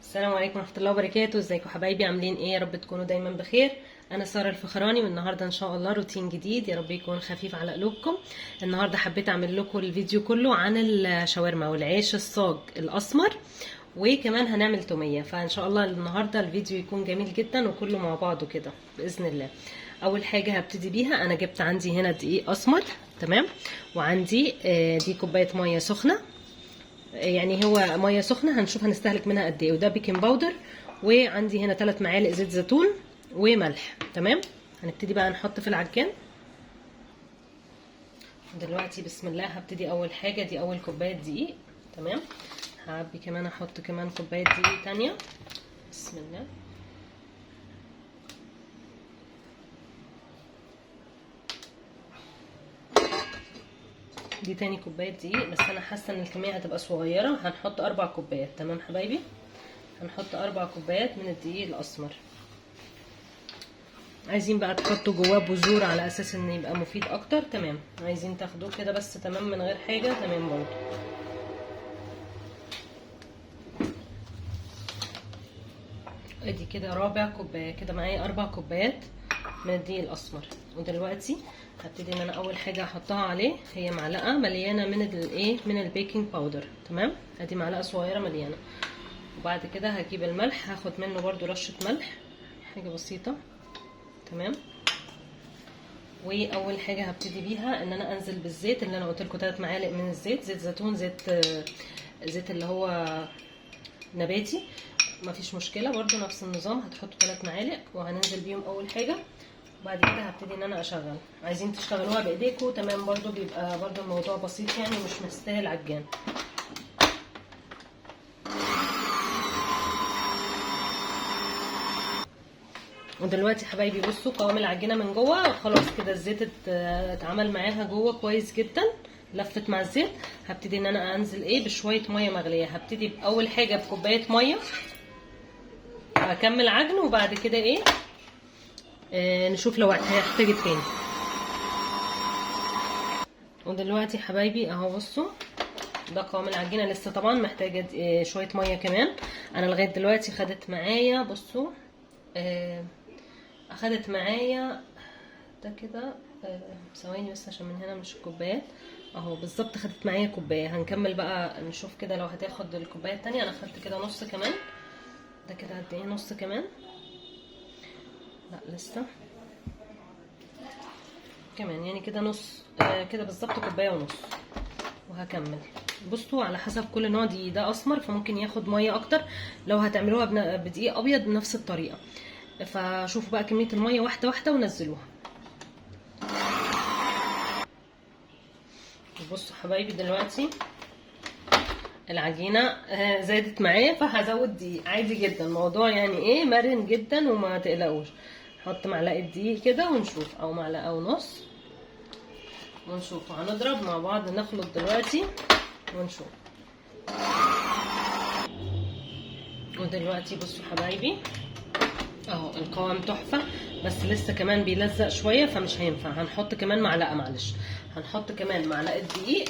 السلام عليكم ورحمة الله وبركاته. ازيكم حبايبي؟ عاملين ايه؟ يا رب تكونوا دايما بخير. انا سارة الفخراني، والنهارده ان شاء الله روتين جديد، يا رب يكون خفيف على قلوبكم. النهارده حبيت اعمل لكم الفيديو كله عن الشاورما والعيش الصاج الاسمر، وكمان هنعمل تومية. فان شاء الله النهارده الفيديو يكون جميل جدا وكله مع بعضه كده باذن الله. اول حاجه هبتدي بيها، انا جبت عندي هنا دقيق اسمر، تمام، وعندي دي كوبايه ميه سخنه، يعني هو ميه سخنه، هنشوف هنستهلك منها قد ايه. وده بيكنج باودر، وعندي هنا 3 معالق زيت زيتون وملح، تمام. هنبتدي بقى نحط في العجان دلوقتي. بسم الله. هبتدي اول حاجه، دي اول كوبايه دقيق، تمام. هعبي كمان، احط كمان كوبايه دقيق تانية. بسم الله. دي تاني كوبايه دقيق، بس انا حاسه ان الكميه هتبقى صغيره، هنحط 4 كوبايات، تمام حبايبي. هنحط 4 كوبايات من الدقيق الاسمر. عايزين بقى تحطوا جواه بذور على اساس ان يبقى مفيد اكتر، تمام. عايزين تاخدوه كده بس، تمام، من غير حاجه، تمام برضه. ادي كده رابع كوبايه، كده معايا 4 كوبايات من الدقيق الاسمر. ودلوقتي هبتدي ان انا اول حاجه احطها عليه هي معلقه مليانه من الايه، من البيكنج باودر، تمام. ادي معلقه صغيره مليانه. وبعد كده هجيب الملح، هاخد منه برضو رشه ملح، حاجه بسيطه، تمام. واول حاجه هبتدي بيها ان انا انزل بالزيت اللي انا قلت لكم 3 معالق من الزيت، زيت زيتون، زيت اللي هو نباتي، مفيش مشكله، برضو نفس النظام، هتحطوا 3 معالق وهننزل بيهم اول حاجه. وبعد كده هبتدي ان انا اشغل. عايزين تشتغلوها بايديكم، تمام، برضو بيبقى برضو الموضوع بسيط، يعني مش مستاهل عجان. ودلوقتي حبايبي بصوا قوام العجينه من جوه خلاص كده، الزيت اتعمل معاها جوه كويس جدا، لفت مع الزيت. هبتدي ان انا انزل ايه بشويه ميه مغليه. هبتدي باول حاجه بكوبايه ميه، هكمل عجن، وبعد كده ايه نشوف لو هيحتاج تاني. ودلوقتي حبايبي اهو بصوا، ده قوام العجينه، لسه طبعا محتاجه شويه ميه كمان. انا لغايه دلوقتي خدت معايا، بصوا اخدت معايا ده كده، ثواني بس عشان من هنا مش الكوبايات، اهو بالظبط خدت معايا كوبايه. هنكمل بقى نشوف كده لو هتاخد الكوبايه التانية. انا خدت كده نص كمان، ده كده قد ايه، نص كمان، لا لسه كمان، يعني كده نص، كده بالظبط كوبايه ونص. وهكمل. بصوا على حسب كل نوع، دي ده اسمر فممكن ياخد ميه اكتر، لو هتعملوها بدقيق ابيض بنفس الطريقه. فشوفوا بقى كميه الميه واحده واحده ونزلوها. بصوا حبايبي دلوقتي العجينه زادت معايا، فهزود دقيق عادي جدا، الموضوع يعني ايه مرن جدا وما تقلقوش. نحط معلقه دقيق كده ونشوف، او معلقه ونص، ونشوف. هنضرب مع بعض، نخلط دلوقتي ونشوف. ودلوقتي بصوا حبايبي اهو القوام تحفه، بس لسه كمان بيلزق شويه فمش هينفع. هنحط كمان معلقه، معلش، هنحط كمان معلقه دقيق،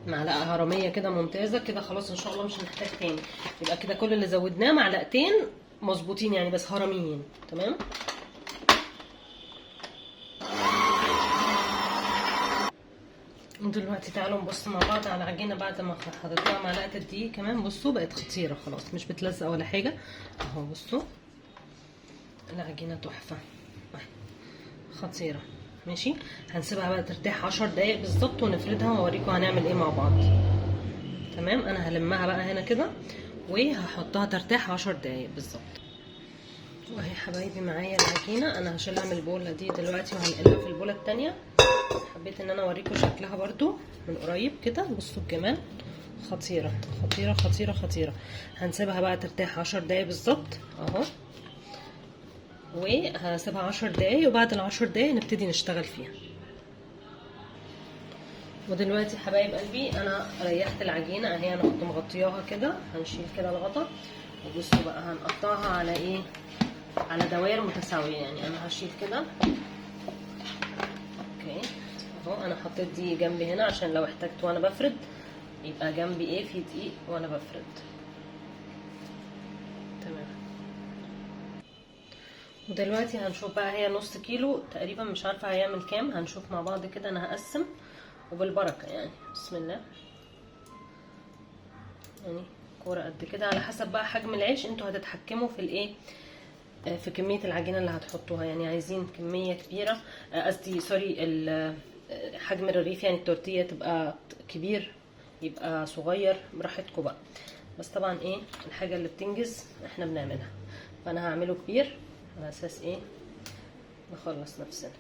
معلقه هرميه كده ممتازه كده. خلاص ان شاء الله مش هنحتاج تاني، يبقى كده كل اللي زودناه معلقتين مظبوطين يعني، بس هرميين، تمام. ودلوقتي تعالوا نبص مع بعض على العجينه بعد ما حطيت لها معلقه الدقيق كمان. بصوا بقت خطيره خلاص، مش بتلزق ولا حاجه اهو. بصوا العجينه تحفه خطيره، ماشي. هنسيبها بقى ترتاح 10 دقايق بالظبط ونفردها واوريكم هنعمل ايه مع بعض، تمام. انا هلمها بقى هنا كده وهحطها ترتاح 10 دقايق بالظبط. واهي حبايبي معايا العجينه، انا هشيلها من البوله دي دلوقتي وهنقلها في البوله التانية. حبيت ان انا اوريكم شكلها برضو من قريب كده. بصوا الجمال، خطيره خطيره خطيره خطيره. هنسيبها بقى ترتاح 10 دقايق بالظبط اهو، وهسيبها 10 دقايق، وبعد ال10 دقايق نبتدي نشتغل فيها. ودلوقتي حبايب قلبي انا ريحت العجينه اهي، انا كنت مغطياها كده. هنشيل كده الغطا، وبصوا بقى هنقطعها على ايه، على دوائر متساويه. يعني انا هشيل كده، اوكي اهو. انا حطيت دي جنبي هنا عشان لو احتجت وانا بفرد يبقى جنبي ايه في دقيق وانا بفرد. ودلوقتي هنشوف بقى، هي نص كيلو تقريبا، مش عارفه هيعمل كام، هنشوف مع بعض كده. انا هقسم وبالبركه يعني، بسم الله. يعني كوره قد كده، على حسب بقى حجم العيش انتوا هتتحكموا في الايه، في كميه العجينه اللي هتحطوها. يعني عايزين كميه كبيره، قصدي سوري، حجم الرغيف يعني التورتيه تبقى كبير يبقى صغير، براحتكم بقى. بس طبعا ايه، الحاجه اللي بتنجز احنا بنعملها. فانا هعمله كبير على اساس ايه، نخلص نفسنا.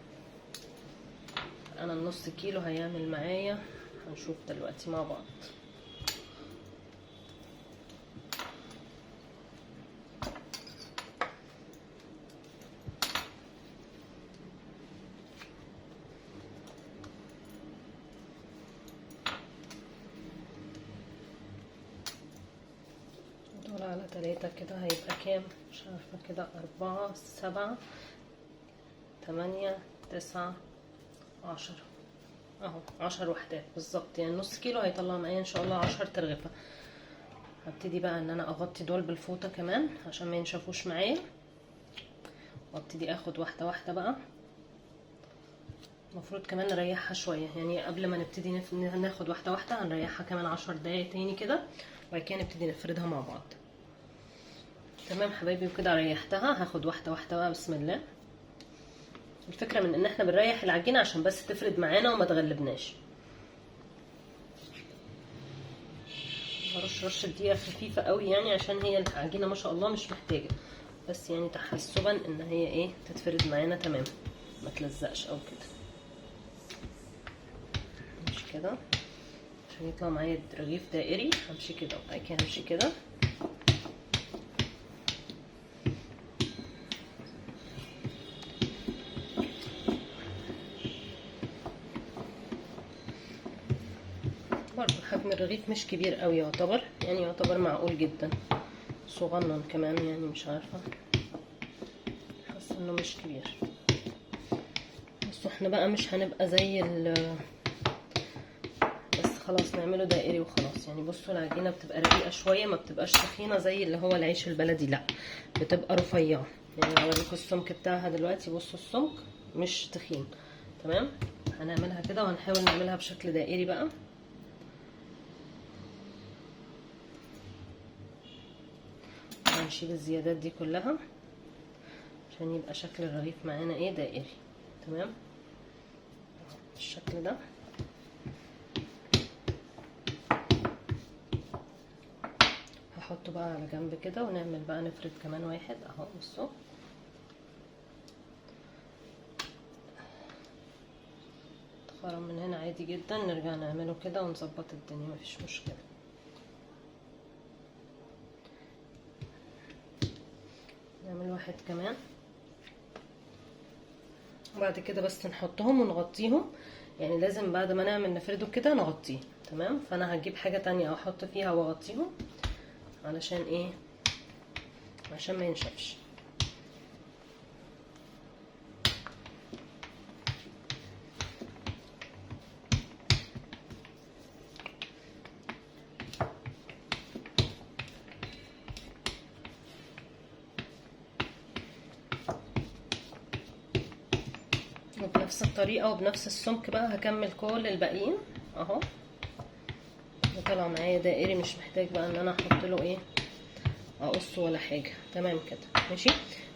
انا النص كيلو هيعمل معايا، هنشوف دلوقتي مع بعض. دول على 3 كده هيبقى كام؟ مش عارفة كده، 4 7 8 9 10 اهو، 10 وحدات بالظبط. يعني نص كيلو هيطلع معايا ان شاء الله 10 ترغفة. هبتدي بقى ان انا اغطي دول بالفوطة كمان عشان ما ينشفوش معايا، وابتدي اخد واحدة واحدة بقى. المفروض كمان نريحها شوية، يعني قبل ما نبتدي ناخد واحدة واحدة هنريحها كمان 10 دقايق تاني كده، وبعد كده نبتدي نفردها مع بعض. تمام حبايبي، وكده ريحتها. هاخد واحدة واحدة بقى، بسم الله. الفكرة من ان احنا بنريح العجينة عشان بس تفرد معانا وما تغلبناش. هرش رشة دقيقة خفيفة قوي يعني، عشان هي العجينة ما شاء الله مش محتاجة، بس يعني تحسبا ان هي ايه، تتفرد معانا تمام، ما تلزقش او كده. مش كده عشان يطلع معايا رغيف دائري. همشي كده وبعد كده همشي كده. برضو حجم الرغيف مش كبير قوي يعتبر، يعني يعتبر معقول جدا، صغنن كمان يعني، مش عارفة، حاسة انه مش كبير. بس احنا بقى مش هنبقى زي بس خلاص نعمله دائري وخلاص. يعني بصوا العجينة بتبقى رقيقة شوية، ما بتبقاش تخينة زي اللي هو العيش البلدي، لا بتبقى رفيعة. يعني هوريكم السمك بتاعها دلوقتي. بصوا السمك مش تخين، تمام. هنعملها كده وهنحاول نعملها بشكل دائري بقى. هنشيل الزيادات دي كلها عشان يبقى شكل الرغيف معانا ايه، دائري، تمام بالشكل ده. هحطه بقى على جنب كده، ونعمل بقى نفرد كمان واحد اهو. بصوا خرم من هنا عادي جدا، نرجع نعمله كده ونظبط الدنيا، مفيش مشكله. نعمل واحد كمان، وبعد كده بس نحطهم ونغطيهم. يعني لازم بعد ما نعمل نفرده كده نغطيه، تمام. فانا هجيب حاجه تانية احط فيها واغطيهم، علشان ايه، عشان ما ينشفش. وبنفس الطريقه وبنفس السمك بقى هكمل كل الباقيين اهو. طلع معايا دائري، مش محتاج بقى ان انا احط له ايه، اقصه ولا حاجه، تمام كده ماشي.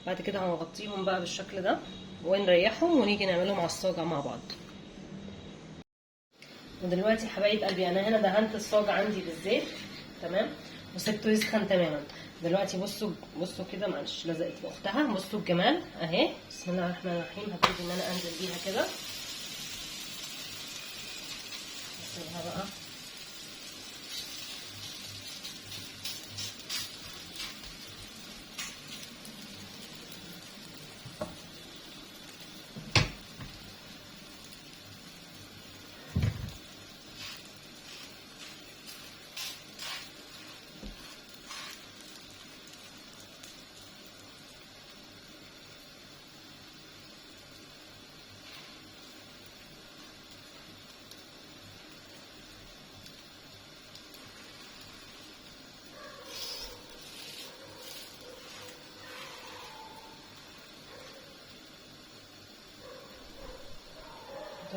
بعد كده هنغطيهم بقى بالشكل ده ونريحهم، ونيجي نعملهم على الصاجه مع بعض. ودلوقتي حبايب قلبي، انا هنا دهنت الصاج عندي بالزيت، تمام، وسبته يسخن تماما. دلوقتي بصوا بصوا كده، معلش لزقت في اختها. بصوا الجمال اهي، بسم الله الرحمن الرحيم. هبتدي ان انا انزل بيها كده، اسيبها بقى.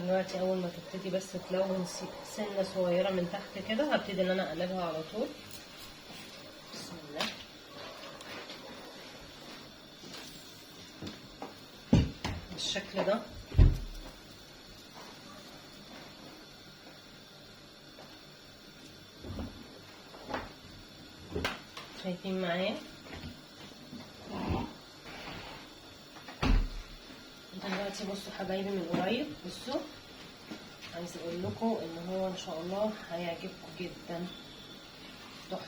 دلوقتي اول ما تبتدي بس تلون سنه صغيره من تحت كده هبتدي ان انا اقلبها على طول. بسم الله. بالشكل ده. شايفين معايا؟ دلوقتي بصوا حبايبي من قريب، بصوا عايزه اقول لكم ان هو ان شاء الله هيعجبكم جدا، تحفه.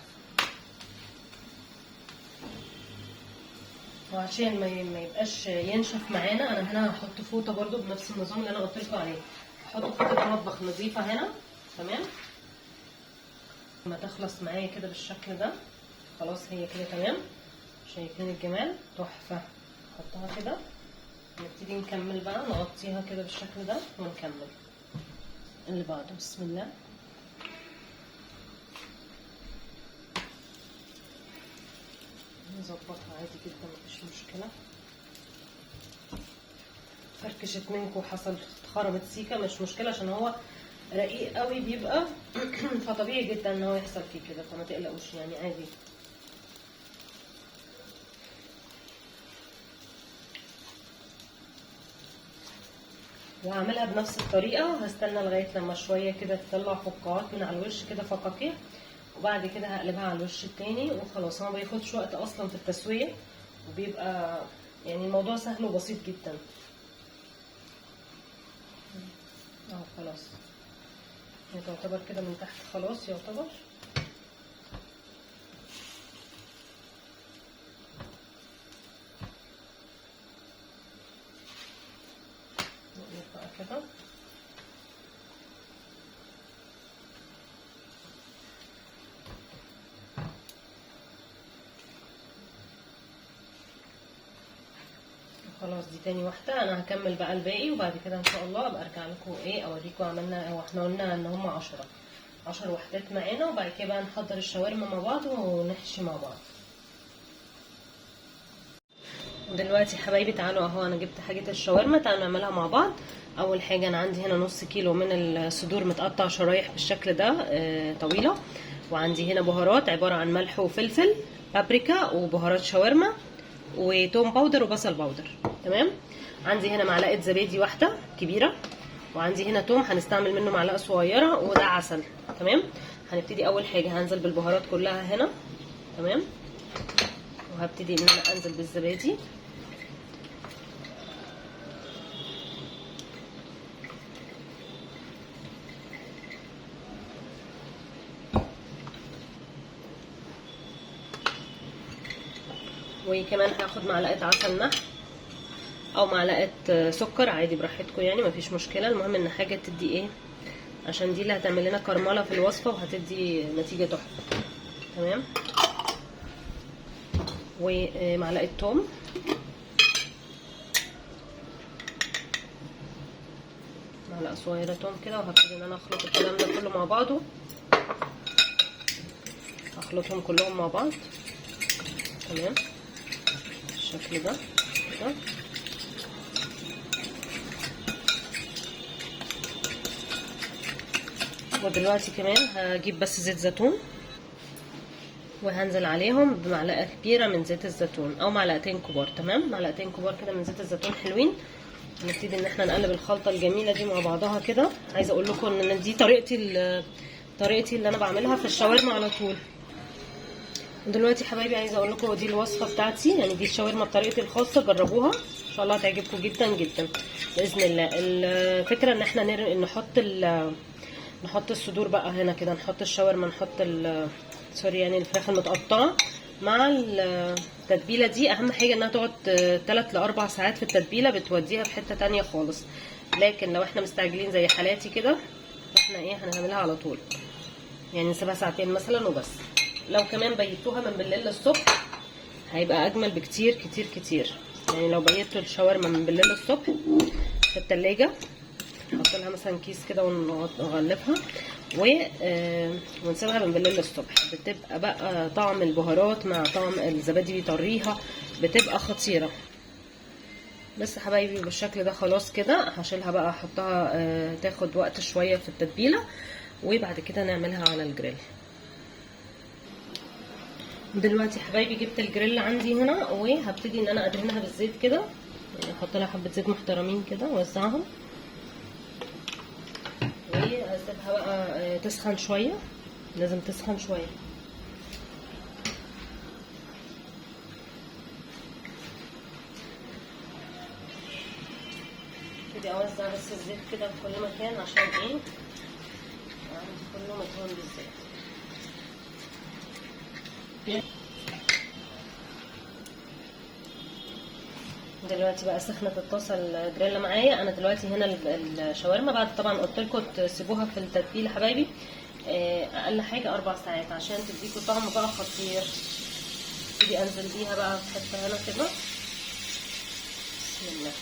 وعشان ما يبقاش ينشف معانا، انا هنا هحط فوطه برده بنفس النظام اللي انا قلت لكم عليه. هحط فوطه مطبخ نظيفه هنا، تمام. لما تخلص معايا كده بالشكل ده خلاص هي كده تمام. شايفين الجمال؟ تحفه. نحطها كده، نبتدي نكمل بقى، نغطيها كده بالشكل ده ونكمل اللي بعده. بسم الله. نظبطها عادي جدا، مفيش مشكله. فركشت منكم، حصل اتخربت سيكه، مش مشكله عشان هو رقيق قوي بيبقى فطبيعي جدا ان هو يحصل فيه كده، فما تقلقوش يعني عادي. وهعملها بنفس الطريقه. هستنى لغايه لما شويه كده تطلع فقاعات من على الوش كده، فقاقيع، وبعد كده هقلبها على الوش التاني وخلاص. هو ما بياخدش وقت اصلا في التسويه، وبيبقى يعني الموضوع سهل وبسيط جدا. خلاص هي تعتبر كده من تحت، خلاص يعتبر. نقلب بقى كده. خلاص دي تاني واحده. انا هكمل بقى الباقي وبعد كده ان شاء الله ابقى ارجع لكم اوريكم عملنا. هو احنا قلنا ان هم 10 وحدات معانا، وبعد كده بقى نحضر الشاورما مع بعض ونحشي مع بعض. دلوقتي حبايبي تعالوا اهو، انا جبت حاجه الشاورما، تعالوا نعملها مع بعض. اول حاجه انا عندي هنا نص كيلو من الصدور متقطع شرايح بالشكل ده طويله. وعندي هنا بهارات عباره عن ملح وفلفل، بابريكا، وبهارات شاورما، وتوم باودر وبصل باودر، تمام. عندي هنا معلقه زبادي واحده كبيره، وعندي هنا توم هنستعمل منه معلقه صغيره، وده عسل، تمام. هنبتدي اول حاجه هنزل بالبهارات كلها هنا، تمام. وهبتدي ان انا انزل بالزبادي، وكمان هاخد معلقه عسل نحل او معلقه سكر عادي براحتكم يعني، مفيش مشكله. المهم ان حاجه تدي عشان دي اللي هتعمل لنا كرمله في الوصفه وهتدي نتيجه تحفه، تمام. ومعلقه توم، معلقه صغيره توم كده. وهبتدي ان انا اخلط الكلام ده كله مع بعضه، هخلطهم كلهم مع بعض، تمام، بالشكل ده كده. ودلوقتي كمان هجيب بس زيت زيتون، وهنزل عليهم بمعلقه كبيره من زيت الزيتون او معلقتين كبار، تمام. معلقتين كبار كده من زيت الزيتون حلوين. نبتدي ان احنا نقلب الخلطه الجميله دي مع بعضها كده. عايزه اقول لكم ان دي طريقتي اللي انا بعملها في الشاورما على طول. دلوقتي حبايبي عايزه اقول لكم دي الوصفه بتاعتي، يعني دي الشاورما بطريقتي الخاصه، جربوها ان شاء الله هتعجبكم جدا جدا باذن الله. الفكره ان احنا نحط الصدور بقى هنا كده، نحط الشاورما، نحط سوري يعني الفراخ المتقطعه مع التتبيله دي. اهم حاجه انها تقعد 3 ل 4 ساعات في التتبيله، بتوديها في حته تانية خالص. لكن لو احنا مستعجلين زي حالاتي كده، فاحنا هنعملها على طول، يعني نسيبها ساعتين مثلا وبس. لو كمان بيتوها من بالليل للصبح هيبقى اجمل بكتير كتير كتير. يعني لو بيتوا الشاورما من بالليل للصبح في التلاجة، نحط لها مثلا كيس كده ونغلفها ونسيبها من بالليل للصبح، بتبقى بقى طعم البهارات مع طعم الزبادي بيطريها، بتبقى خطيره. بس حبايبي بالشكل ده خلاص كده. هشيلها بقى احطها تاخد وقت شويه في التتبيله، وبعد كده نعملها على الجريل. دلوقتي حبايبي جبت الجريل عندي هنا، وهبتدي ان انا ادهنها بالزيت كده، يعني احط لها حبه زيت محترمين كده واوزعهم، وهسيبها بقى تسخن شويه، لازم تسخن شويه. ابتدي اوزع بس الزيت كده في كل مكان عشان ايه، كله مدهون بالزيت. دلوقتي بقى سخنت الطاسه الجريل معايا. انا دلوقتي هنا الشاورما بعد طبعا قلت لكم تسيبوها في التتبيله حبايبي اقل حاجه 4 ساعات عشان تديكوا طعم بقى خطير. ابتدي انزل بيها بقى في حته هنا كده. بسم الله.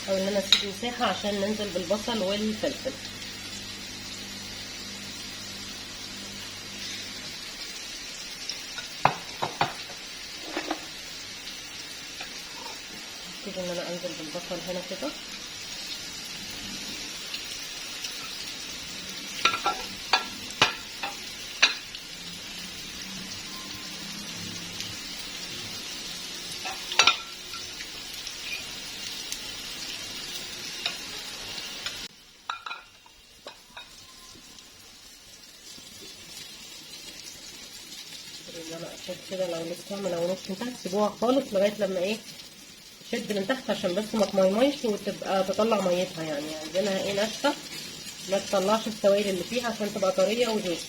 حاول ان انا اسيب مساحه عشان ننزل بالبصل والفلفل. ابتدي ان انا انزل بالبصل هنا كده. ان انا اشد كده، لو لسه ما لونتش من تحت سيبوها خالص لغايه لما ايه تشد من تحت، عشان بس ما تميميش وتبقى تطلع ميتها. يعني عايزينها ايه ناشفه، ما تطلعش السوائل اللي فيها عشان تبقى طريه وجوسي.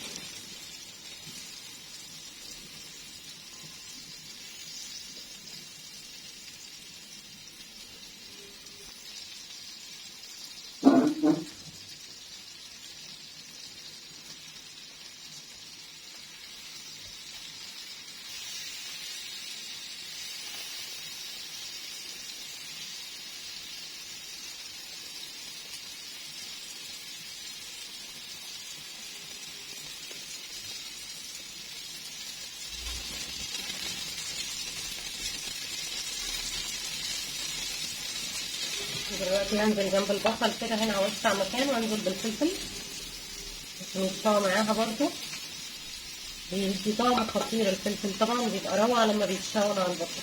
دلوقتي هنزل جنب البصل كده هنا اوسع مكان، وانزل بالفلفل عشان يستوى معاها برضو. بيدي طعم خطير الفلفل، طبعا بيبقى روعه لما بيتشوى مع البصل.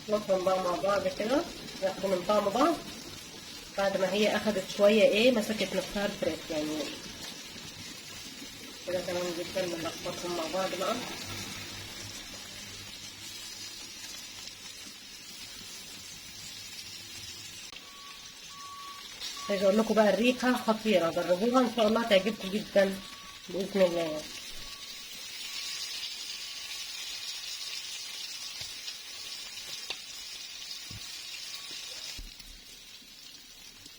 نخلطهم بقى مع بعض كده، ياخدوا من طعم بعض. بعد ما هي اخدت شويه ايه مسكت نفسها الفراخ يعني كده تمام جدا. نلخبطهم مع بعض بقى. عايزه اقول لكم بقى الريحه خطيره، جربوها ان شاء الله تعجبكم جدا باذن الله يعني.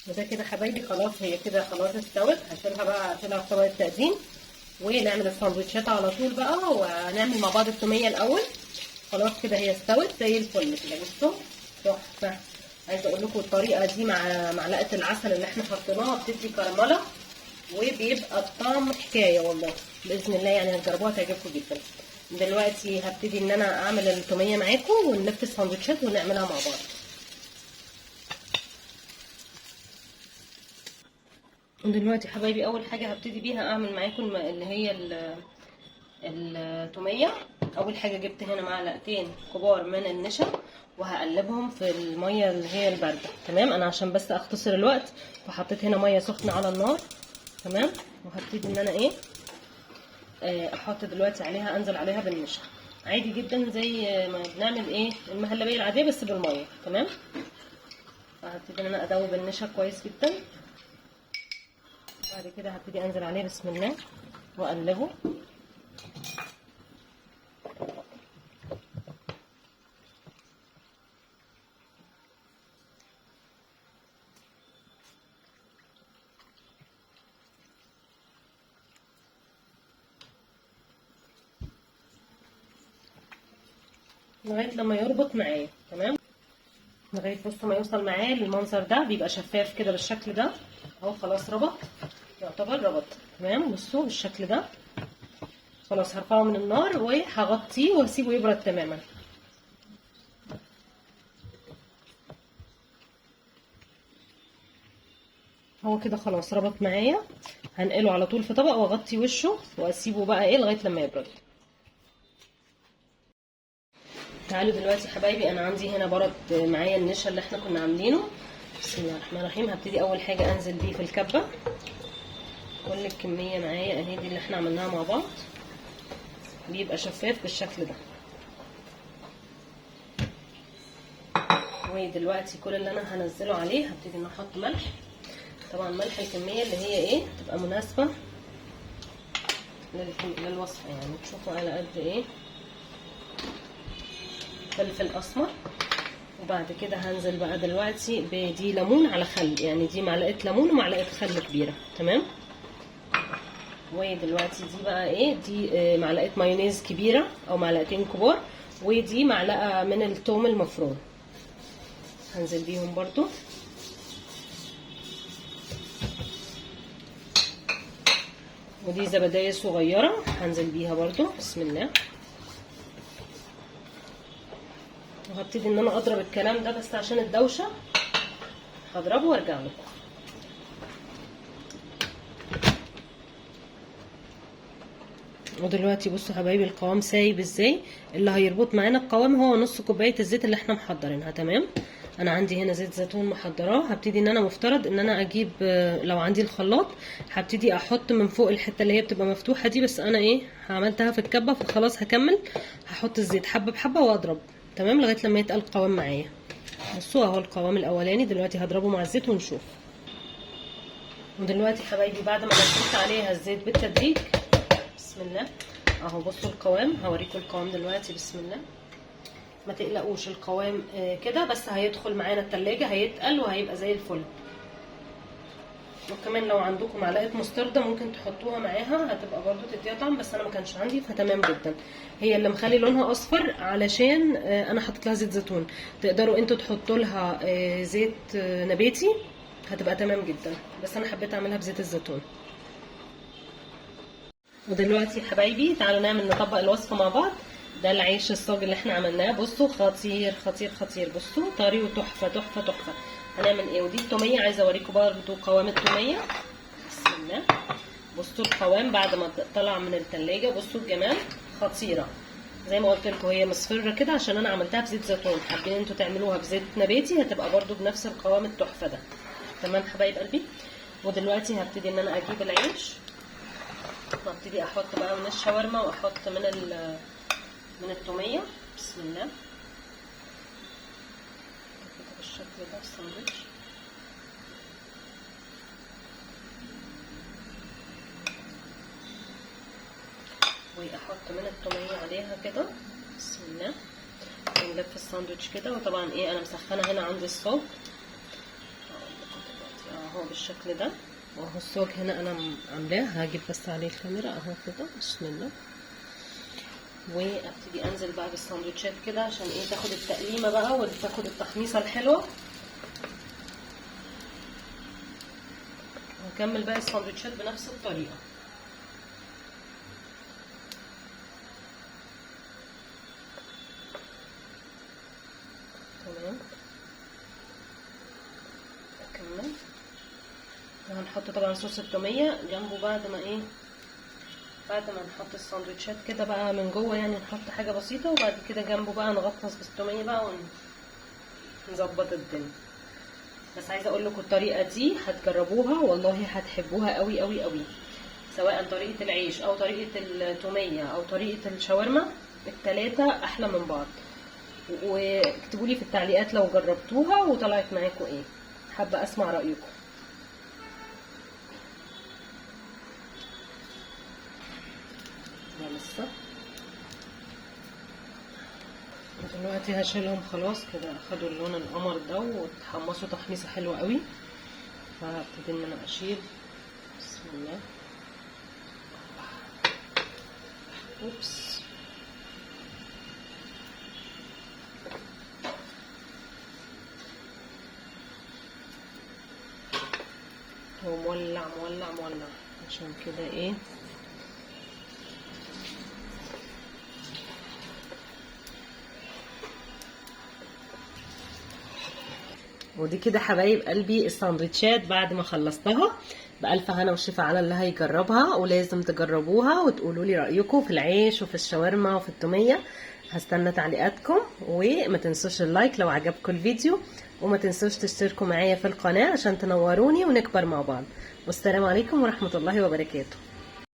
وده كده حبايبي خلاص، هي كده خلاص استوت. هشيلها بقى، هشيلها في طبق التقديم، ونعمل السندوتشات على طول بقى، ونعمل مع بعض التوميه الاول. خلاص كده هي استوت زي الفل كده، بصوا تحفه. عايزه اقول لكم الطريقه دي مع معلقه العسل اللي احنا حطيناها بتدي كرمله، وبيبقى الطعم حكايه والله باذن الله يعني. هتجربوها تعجبكم جدا. دلوقتي هبتدي ان انا اعمل التوميه معاكم، ونلف السندوتشات ونعملها مع بعض. دلوقتي حبايبي اول حاجه هبتدي بيها اعمل معاكم اللي هي التوميه. اول حاجه جبت هنا معلقتين كبار من النشا، وهقلبهم في الميه اللي هي البارده. تمام، انا عشان بس اختصر الوقت فحطيت هنا ميه سخنه على النار. تمام، وهبتدي ان انا ايه احط دلوقتي عليها، انزل عليها بالنشا عادي جدا زي ما بنعمل ايه المهلبيه العاديه بس بالميه. تمام، فهبتدي ان انا ادوب النشا كويس جدا. بعد كده هبتدي انزل عليه بسم الله واقلبه. لغايه لما يربط معايا. تمام، لغايه بصوا ما يوصل معايا للمنظر ده، بيبقى شفاف كده بالشكل ده اهو. خلاص ربط، يعتبر ربط. تمام، بصوا بالشكل ده. خلاص هرفعه من النار وهغطيه واسيبه يبرد تماما. هو كده خلاص ربط معايا. هنقله على طول في طبق واغطي وشه واسيبه بقى ايه لغايه لما يبرد. تعالوا دلوقتي يا حبايبي، انا عندي هنا برد معايا النشا اللي احنا كنا عاملينه. بسم الله الرحمن الرحيم. هبتدي اول حاجه انزل بيه في الكبه. كل الكميه معايا اهي دي اللي احنا عملناها مع بعض، بيبقى شفاف بالشكل ده. ودلوقتي كل اللي انا هنزله عليه هبتدي ان احط ملح. طبعا ملح الكميه اللي هي ايه تبقى مناسبه للوصفه، يعني تشوفوا على قد ايه. فلفل اسمر. وبعد كده هنزل بقى دلوقتي بدي ليمون على خل، يعني دي معلقه ليمون ومعلقه خل كبيره. تمام. ودلوقتي دي بقى ايه، دي معلقه مايونيز كبيره او معلقتين كبار، ودي معلقه من الثوم المفروم هنزل بيهم برضو. ودي زبدايه صغيره هنزل بيها برضو. بسم الله. وهبتدي ان انا اضرب الكلام ده بس عشان الدوشه، هضربه وارجع لكم. ودلوقتي بصوا حبايبي القوام سايب ازاي. اللي هيربط معانا القوام هو نص كوبايه الزيت اللي احنا محضرينها. تمام. انا عندي هنا زيت زيتون محضراه. هبتدي ان انا مفترض ان انا اجيب لو عندي الخلاط هبتدي احط من فوق الحته اللي هي بتبقى مفتوحه دي، بس انا ايه عملتها في الكبه فخلاص هكمل هحط الزيت حبه بحبه واضرب. تمام، لغايه لما يتقل القوام معايا. بصوا اهو القوام الاولاني. دلوقتي هضربه مع الزيت ونشوف. ودلوقتي حبايبي بعد ما نزلت عليها الزيت بالتدريج، بسم الله اهو بصوا القوام. هوريكم القوام دلوقتي. بسم الله. ما تقلقوش القوام كده، بس هيدخل معانا التلاجة هيتقل وهيبقى زي الفل. وكمان لو عندكم معلقه مستردة ممكن تحطوها معاها، هتبقى برضو تديها طعم، بس انا ما كانش عندي فتمام جدا. هي اللي مخلي لونها اصفر علشان انا حطيت لها زيت زيتون. تقدروا انتوا تحطوا لها زيت نباتي هتبقى تمام جدا، بس انا حبيت اعملها بزيت الزيتون. ودلوقتي يا حبايبي تعالوا نطبق الوصفه مع بعض. ده العيش الصاج اللي احنا عملناه. بصوا خطير خطير خطير. بصوا طري وتحفه تحفه تحفه. هنعمل ايه؟ ودي التوميه، عايزه اوريكم برضو قوام التوميه. بسم الله. بصوا القوام بعد ما طلع من التلاجة. بصوا الجمال، خطيره. زي ما قلت لكم هي مصفره كده عشان انا عملتها بزيت زيتون. حابين انتوا تعملوها بزيت نباتي هتبقى برضو بنفس القوام التحفه ده. تمام حبايب قلبي. ودلوقتي هبتدي ان انا اجيب العيش وابتدي احط بقى من الشاورما واحط من التوميه. بسم الله كده بالشكل ده الساندوتش. واحط من التوميه عليها كده. بسم الله. ونلف الساندوتش كده. وطبعا ايه انا مسخنه هنا عندي الصاج اهو بالشكل ده. واهو الصاج هنا انا عاملاه. هجيب بس عليه الكاميرا اهو كده. بسم الله. وابتدي انزل بقى بالساندوتشات كده عشان ايه تاخد التقليمه بقى وتاخد التحميصه الحلوه. هكمل بقى الساندوتشات بنفس الطريقه. تمام. اكمل. وهنحط طبعا صوص التوميه جنبه بعد ما نحط الساندوتشات كده بقى من جوه، يعني نحط حاجه بسيطه وبعد كده جنبه بقى نغطس بالتوميه بقى ونظبط الدنيا. بس عايزه اقول لكم الطريقه دي هتجربوها والله هتحبوها قوي قوي قوي، سواء طريقه العيش او طريقه التوميه او طريقه الشاورما. التلاته احلى من بعض. واكتبوا لي في التعليقات لو جربتوها وطلعت معاكم ايه، حابه اسمع رايكم. لسه دلوقتي هشيلهم خلاص كده، اخدوا اللون القمر ده واتحمصوا تحميصه حلوه قوي. فهبتدي ان انا اشيل. بسم الله. اوبس. هو مولع مولع مولع، عشان كده ايه ودي كده حبايب قلبي الساندوتشات بعد ما خلصتها. بألف هنا وشفا على اللي هيجربها، ولازم تجربوها وتقولوا لي رأيكم في العيش وفي الشاورما وفي التومية. هستنى تعليقاتكم، وما تنسوش اللايك لو عجبكم الفيديو، وما تنسوش تشتركوا معايا في القناة عشان تنوروني ونكبر مع بعض. والسلام عليكم ورحمة الله وبركاته.